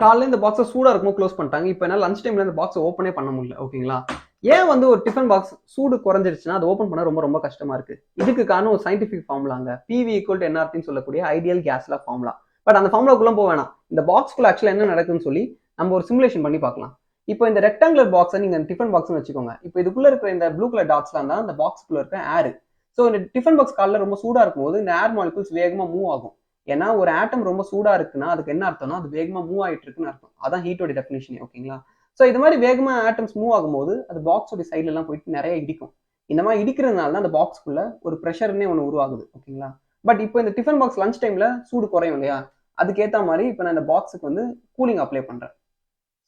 காலைல இந்த பாக்ஸை சூடா இருக்கும்போது க்ளோஸ் பண்ணிட்டாங்க. இப்போ என்னால் லஞ்ச் டைம்ல இந்த பாக்ஸை ஓப்பனே பண்ண முடியல. ஓகேங்களா? ஏன் வந்து ஒரு டிஃபன் பாக்ஸ் சூடு குறைஞ்சிருச்சுன்னா அது ஓப்பன் பண்ண ரொம்ப ரொம்ப கஷ்டமா இருக்கு. இதுக்கு காரணம் ஒரு சயின்டிஃபிக் ஃபார்முலாங்க. PV = NRTன்னு சொல்லக்கூடிய ideal case law formula. But அந்த ஃபார்முலாக்குள்ள போக வேணாம். இந்த பாக்ஸ்க்குள்ள ஆக்சுவலா என்ன நடக்குதுன்னு சொல்லி நம்ம ஒரு சிமுலேஷன் பண்ணி பார்க்கலாம். இப்போ இந்த ரெக்டாங்குலர் பாக்ஸை நீங்க டிஃபன் பாக்ஸ்னு வச்சுக்கோங்க. இப்போ இதுக்குள்ள இருக்கிற இந்த ப்ளூ கலர் டாட்ஸ்லாம் தான் இந்த பாக்ஸ்க்குள்ள இருக்க ஏர். ஸோ இந்த டிஃபன் பாக்ஸ் காலைல ரொம்ப சூடா இருக்கும்போது இந்த ஏர் மாலிகுல்ஸ் வேகமா மூவ் ஆகும். ஏன்னா ஒரு ஆட்டம் ரொம்ப சூடா இருக்குன்னா அதுக்கு என்ன அர்த்தம்னா அது வேகமா மூவ் ஆயிட்டு இருக்குன்னு அர்த்தம். அதான் ஹீட்டோட டெஃபினிஷன். ஓகேங்களா? ஸோ இது மாதிரி வேகமா ஆட்டம்ஸ் மூவ் ஆகும்போது அது பாக்ஸோட சைட்ல எல்லாம் போயிட்டு நிறைய இடிக்கும். இந்த மாதிரி இடிக்கிறதுனால தான் அந்த பாக்ஸ்க்குள்ள ஒரு ப்ரெஷர்னே ஒன்று உருவாகுது. ஓகேங்களா? பட் இப்போ இந்த டிஃபன் பாக்ஸ் லஞ்ச் டைம்ல சூடு குறையும் இல்லையா? அதுக்கேற்ற மாதிரி இப்போ நான் இந்த பாக்ஸுக்கு வந்து கூலிங் அப்ளை பண்றேன்.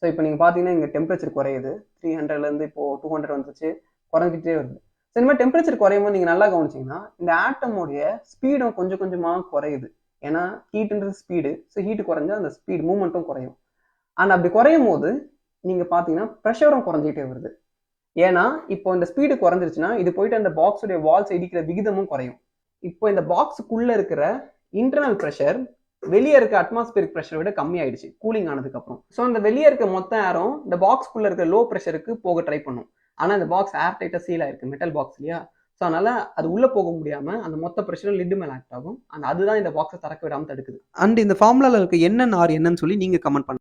ஸோ இப்போ நீங்க பாத்தீங்கன்னா இங்க டெம்பரேச்சர் குறையுது. 300ல இருந்து இப்போ 200 வந்துச்சு, குறைஞ்சிட்டே வருது. ஸோ இந்த மாதிரி டெம்பரேச்சர் குறையும் போது நீங்க நல்லா கவனிச்சீங்கன்னா இந்த ஆட்டமோடைய ஸ்பீடும் கொஞ்சம் கொஞ்சமா குறையுது. ஏன்னா ஹீட்ன்றது ஸ்பீடு. ஸோ ஹீட் குறைஞ்சா அந்த ஸ்பீட் மூவ்மெண்ட்டும் குறையும். அண்ட் அப்படி குறையும் போது நீங்க பாத்தீங்கன்னா ப்ரெஷரும் குறைஞ்சிட்டே வருது. ஏன்னா இப்போ இந்த ஸ்பீடு குறைஞ்சிருச்சுன்னா இது போயிட்டு அந்த பாக்ஸுடைய வால்ஸ் இடிக்கிற விகிதமும் குறையும். இப்போ இந்த பாக்ஸுக்குள்ள இருக்கிற இன்டர்னல் ப்ரெஷர் வெளியே இருக்க அட்மாஸ்பியரிக் ப்ரெஷரை விட கம்மி ஆயிடுச்சு கூலிங் ஆனதுக்கு அப்புறம். ஸோ இந்த வெளியே இருக்க மொத்த ஏரும் இந்த பாக்ஸ்க்குள்ள இருக்க லோ ப்ரெஷருக்கு போக ட்ரை பண்ணும். ஆனா இந்த பாக்ஸ் ஏர் டைட்டா சீல் ஆயிருக்கு, மெட்டல் பாக்ஸ் இல்லையா? ஸோ அதனால அது உள்ள போக முடியாம அந்த மொத்த ப்ரெஷரும் லிட் மேல ஆக்ட் ஆகும். அதுதான் இந்த பாக்ஸை திறக்க விடாம தடுக்குது. அண்ட் இந்த ஃபார்முலால இருக்க என்னன்னு சொல்லி நீங்க கமெண்ட் பண்ணுங்க.